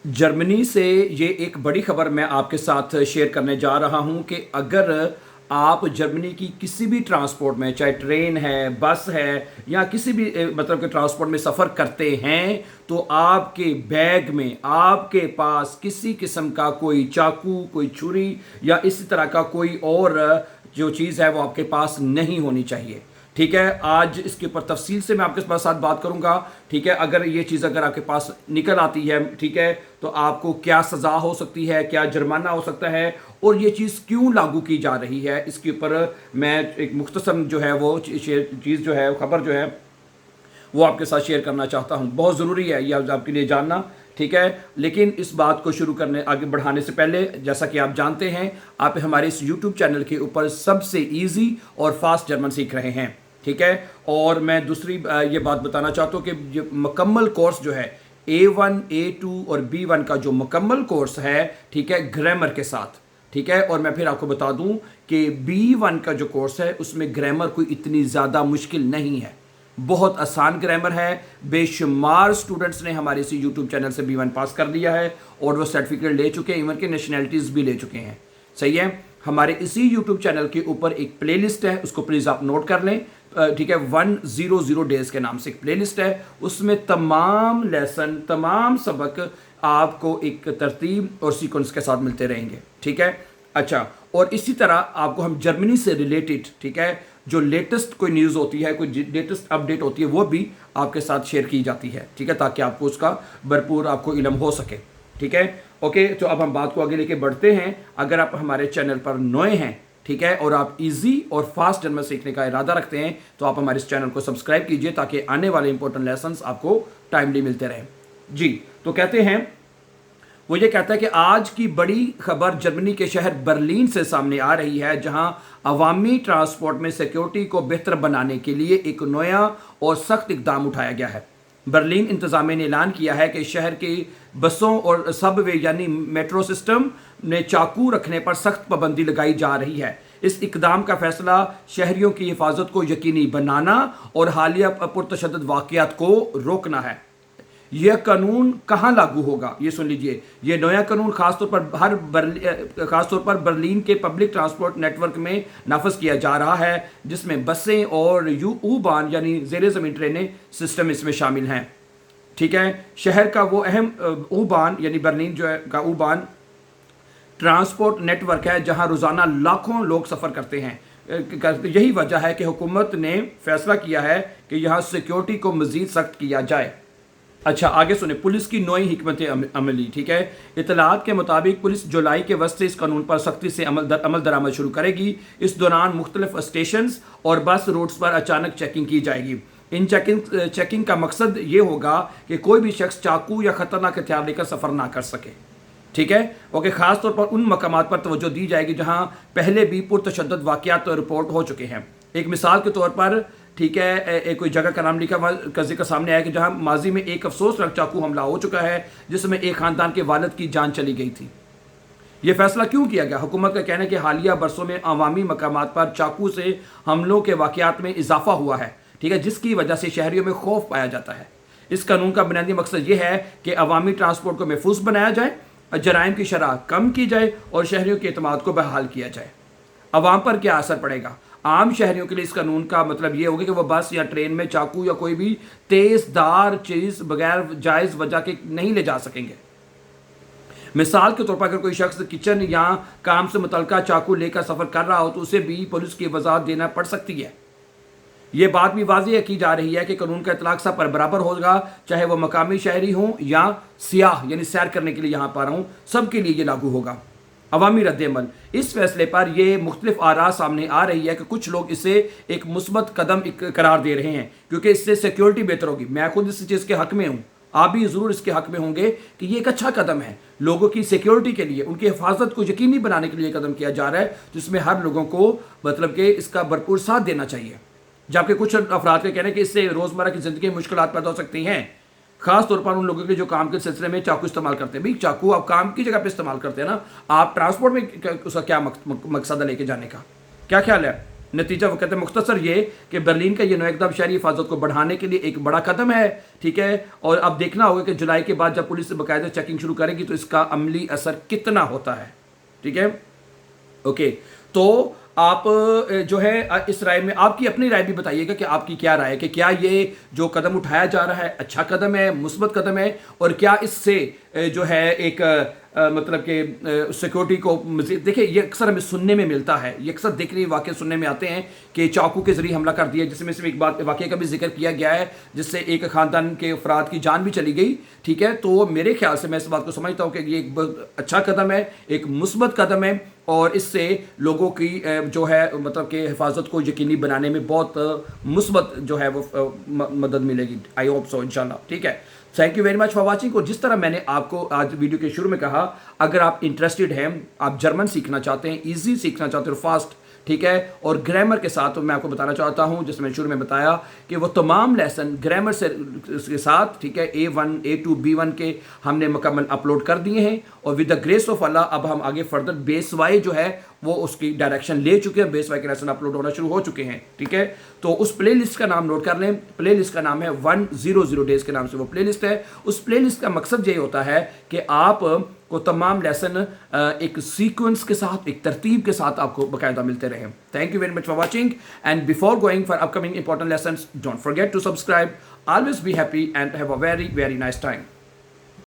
Germany से ये एक बड़ी खबर मैं आपके साथ शेयर करने जा रहा हूं कि अगर आप जर्मनी की किसी भी ट्रांसपोर्ट में, चाहे ट्रेन है, बस है या किसी भी मतलब के ट्रांसपोर्ट में सफ़र करते हैं, तो आपके बैग में आपके पास किसी किस्म का कोई चाकू, कोई छुरी या इसी तरह का कोई और जो चीज़ है वो आपके पास नहीं होनी चाहिए। ठीक है, आज इसके ऊपर तफसील से मैं आपके साथ बात करूंगा। ठीक है, अगर ये चीज़ अगर आपके पास निकल आती है, ठीक है, तो आपको क्या सज़ा हो सकती है, क्या जुर्माना हो सकता है और ये चीज़ क्यों लागू की जा रही है, इसके ऊपर मैं एक मुख्तसर जो है वो चीज़ जो है, खबर जो है वो आपके साथ शेयर करना चाहता हूँ। बहुत ज़रूरी है ये आपके लिए जानना। ठीक है, लेकिन इस बात को शुरू करने आगे बढ़ाने से पहले, जैसा कि आप जानते हैं, आप हमारे इस YouTube चैनल के ऊपर सबसे इजी और फास्ट जर्मन सीख रहे हैं। ठीक है, और मैं दूसरी ये बात बताना चाहता हूँ कि जो मुकम्मल कोर्स जो है A1, A2 और B1 का जो मुकम्मल कोर्स है, ठीक है, ग्रामर के साथ, ठीक है, और मैं फिर आपको बता दूं कि B1 का जो कोर्स है उसमें ग्रामर कोई इतनी ज़्यादा मुश्किल नहीं है, बहुत आसान ग्रामर है। बेशुमार स्टूडेंट्स ने हमारे इसी यूट्यूब चैनल से B1 पास कर लिया है और वो सर्टिफिकेट ले चुके हैं, इवन के नेशनैलिटीज़ भी ले चुके हैं। सही है, हमारे इसी यूट्यूब चैनल के ऊपर एक प्लेलिस्ट है, उसको प्लीज़ आप नोट कर लें। ठीक है, 100 डेज़ के नाम से एक प्लेलिस्ट है, उसमें तमाम लेसन, तमाम सबक आपको एक तरतीब और सीक्वेंस के साथ मिलते रहेंगे। ठीक है, अच्छा, और इसी तरह आपको हम जर्मनी से रिलेटेड, ठीक है, जो लेटेस्ट कोई न्यूज़ होती है, कोई लेटेस्ट अपडेट होती है, वो भी आपके साथ शेयर की जाती है। ठीक है, ताकि आपको उसका भरपूर आपको इल्म हो सके। ठीक है, ओके, तो अब हम बात को आगे लेके बढ़ते हैं। अगर आप हमारे चैनल पर नए हैं, ठीक है, और आप इजी और फास्ट जर्मन सीखने का इरादा रखते हैं, तो आप हमारे इस चैनल को सब्सक्राइब कीजिए ताकि आने वाले इंपॉर्टेंट लेसन्स आपको टाइमली मिलते रहें। जी, तो कहते हैं, वो ये कहता है कि आज की बड़ी खबर जर्मनी के शहर बर्लिन से सामने आ रही है, जहां अवामी ट्रांसपोर्ट में सिक्योरिटी को बेहतर बनाने के लिए एक नया और सख्त इकदाम उठाया गया है। बर्लिन इंतजामिया ने ऐलान किया है कि शहर की बसों और सबवे यानी मेट्रो सिस्टम में चाकू रखने पर सख्त पाबंदी लगाई जा रही है। इस इकदाम का फैसला शहरियों की हिफाजत को यकीनी बनाना और हालिया पुरतशद्दुद वाक़यात को रोकना है। यह कानून कहाँ लागू होगा, ये सुन लीजिए। यह नया कानून खासतौर पर बर्लिन के पब्लिक ट्रांसपोर्ट नेटवर्क में नाफज किया जा रहा है, जिसमें बसें और U-Bahn यानी ज़ेरे ज़मीन ट्रेनें सिस्टम इसमें शामिल हैं। ठीक है, शहर का वो अहम U-Bahn यानी बर्लिन जो है का U-Bahn ट्रांसपोर्ट नेटवर्क है, जहां रोज़ाना लाखों लोग सफ़र करते हैं। यही वजह है कि हुकूमत ने फैसला किया है कि यहाँ सिक्योरिटी को मज़ीद सख्त किया जाए। अच्छा, आगे सुने, पुलिस की नई हिकमत अमली। ठीक है, इतलात के मुताबिक पुलिस जुलाई के वक्त से इस कानून पर सख्ती से अमल दरामद शुरू करेगी। इस दौरान मुख्तलिफ स्टेशन और बस रूट्स पर अचानक चेकिंग की जाएगी। इन चेकिंग का मकसद ये होगा कि कोई भी शख्स चाकू या ख़तरनाक हथियार लेकर सफ़र ना कर सके। ठीक है, ओके, ख़ास तौर पर उन मकामात पर तवज्जो दी जाएगी जहां पहले भी पुरतशद्दुद वाक़यात रिपोर्ट हो चुके हैं। एक मिसाल के तौर पर, ठीक है, एक कोई जगह का नाम लिखा हुआ का जिक्र सामने आया कि जहां माजी में एक अफसोसनाक चाकू हमला हो चुका है, जिसमें एक ख़ानदान के वालिद की जान चली गई थी। यह फैसला क्यों किया गया? हुकूमत का कहना है कि हालिया बरसों में अवामी मकामात पर चाकू से हमलों के वाक़यात में इजाफा हुआ है, ठीक है, जिसकी वजह से शहरियों में खौफ पाया जाता है। इस कानून का बुनियादी मकसद यह है कि अवामी ट्रांसपोर्ट को महफूज बनाया जाए, जराइम की शरह कम की जाए और शहरियों के एतमाद को बहाल किया जाए। अवाम पर क्या असर पड़ेगा? आम शहरियों के लिए इस कानून का मतलब ये होगा कि वो बस या ट्रेन में चाकू या कोई भी तेज़दार चीज़ बगैर जायज़ वजह के नहीं ले जा सकेंगे। मिसाल के तौर पर, अगर कोई शख्स किचन या काम से मुतल्लिका चाकू लेकर सफ़र कर रहा हो तो उसे भी पुलिस की वजाहत देना पड़ सकती है। ये बात भी वाज़ेह की जा रही है कि कानून का इतलाक़ सब पर बराबर होगा, चाहे वह मकामी शहरी हों या सियाह यानी सैर करने के लिए यहाँ पर हों, सब के लिए ये लागू होगा। अवामी रद्द-ए-अमल, इस फैसले पर यह मुख्तलिफ आरा सामने आ रही है कि कुछ लोग इसे एक मुस्बत कदम करार दे रहे हैं क्योंकि इससे सिक्योरिटी बेहतर होगी। मैं खुद इस चीज़ के हक़ में हूँ, आप भी ज़रूर इसके हक़ में होंगे कि ये एक अच्छा कदम है। लोगों की सिक्योरिटी के लिए, उनकी हिफाजत को यकीनी बनाने के लिए कदम किया जा रहा है, जिसमें हर लोगों को मतलब कि इसका भरपूर साथ देना चाहिए। जबकि कुछ अफराद का कहना है कि इससे रोज़मर्रा की ज़िंदगी में मुश्किलात पैदा हो सकती हैं, खास तौर पर उन लोगों के लिए जो काम के सिलसिले में चाकू इस्तेमाल करते हैं। भाई, चाकू आप काम की जगह पे इस्तेमाल करते हैं ना, आप ट्रांसपोर्ट में उसका क्या मकसद है लेके जाने का? क्या ख्याल है? नतीजा वो कहते हैं मुख्तसर ये कि बर्लिन का ये नौ एकदम शहरी हिफाजत को बढ़ाने के लिए एक बड़ा कदम है, ठीक है। और अब देखना होगा कि जुलाई के बाद जब पुलिस बाकायदा चेकिंग शुरू करेगी तो इसका अमली असर कितना होता है, ठीक है। ओके, तो आप जो है इस राय में आपकी अपनी राय भी बताइएगा कि आपकी क्या राय है कि क्या ये जो कदम उठाया जा रहा है अच्छा कदम है, मुस्बत कदम है, और क्या इससे जो है एक मतलब कि सिक्योरिटी को मज़ीद देखिए, ये अक्सर हमें सुनने में मिलता है, ये अक्सर देखने वाक़े सुनने में आते हैं कि चाकू के ज़रिए हमला कर दिया, जिसमें सिर्फ एक बात वाक़े का भी जिक्र किया गया है जिससे एक ख़ानदान के अफराद की जान भी चली गई, ठीक है। तो मेरे ख्याल से मैं इस बात को समझता हूँ कि ये एक बहुत अच्छा कदम है, एक मुस्बत कदम है, और इससे लोगों की जो है मतलब कि हिफाजत को यकीनी बनाने में बहुत मुस्बत जो है वो मदद मिलेगी। आई होप सो, इंशाल्लाह, ठीक है। Thank you very much for watching. और जिस तरह मैंने आपको आज वीडियो के शुरू में कहा, अगर आप इंटरेस्टेड हैं, आप जर्मन सीखना चाहते हैं, ईजी सीखना चाहते हो, फास्ट, ठीक है, और ग्रामर के साथ, तो मैं आपको बताना चाहता हूं, जिसमें मैंने शुरू में बताया कि वो तमाम लेसन ग्रामर से के साथ, ठीक है, A1 A2 B1 के हमने मुकम्मल अपलोड कर दिए हैं, और विद द ग्रेस ऑफ अल्लाह अब हम आगे फर्दर बेस वाई जो है वो उसकी डायरेक्शन ले चुके हैं, बेस वाई के लेसन अपलोड होना शुरू हो चुके हैं, ठीक है। तो उस प्ले लिस्ट का नाम नोट कर लें, प्ले लिस्ट का नाम है 100 डेज के नाम से वो प्ले लिस्ट है। उस प्ले लिस्ट का मकसद ये होता है कि आप को तमाम लेसन एक सीक्वेंस के साथ, एक तरतीब के साथ आपको बाकायदा मिलते रहे। Thank you very much for watching, and before going for upcoming important lessons, don't forget to subscribe. Always be happy and have a very very nice time.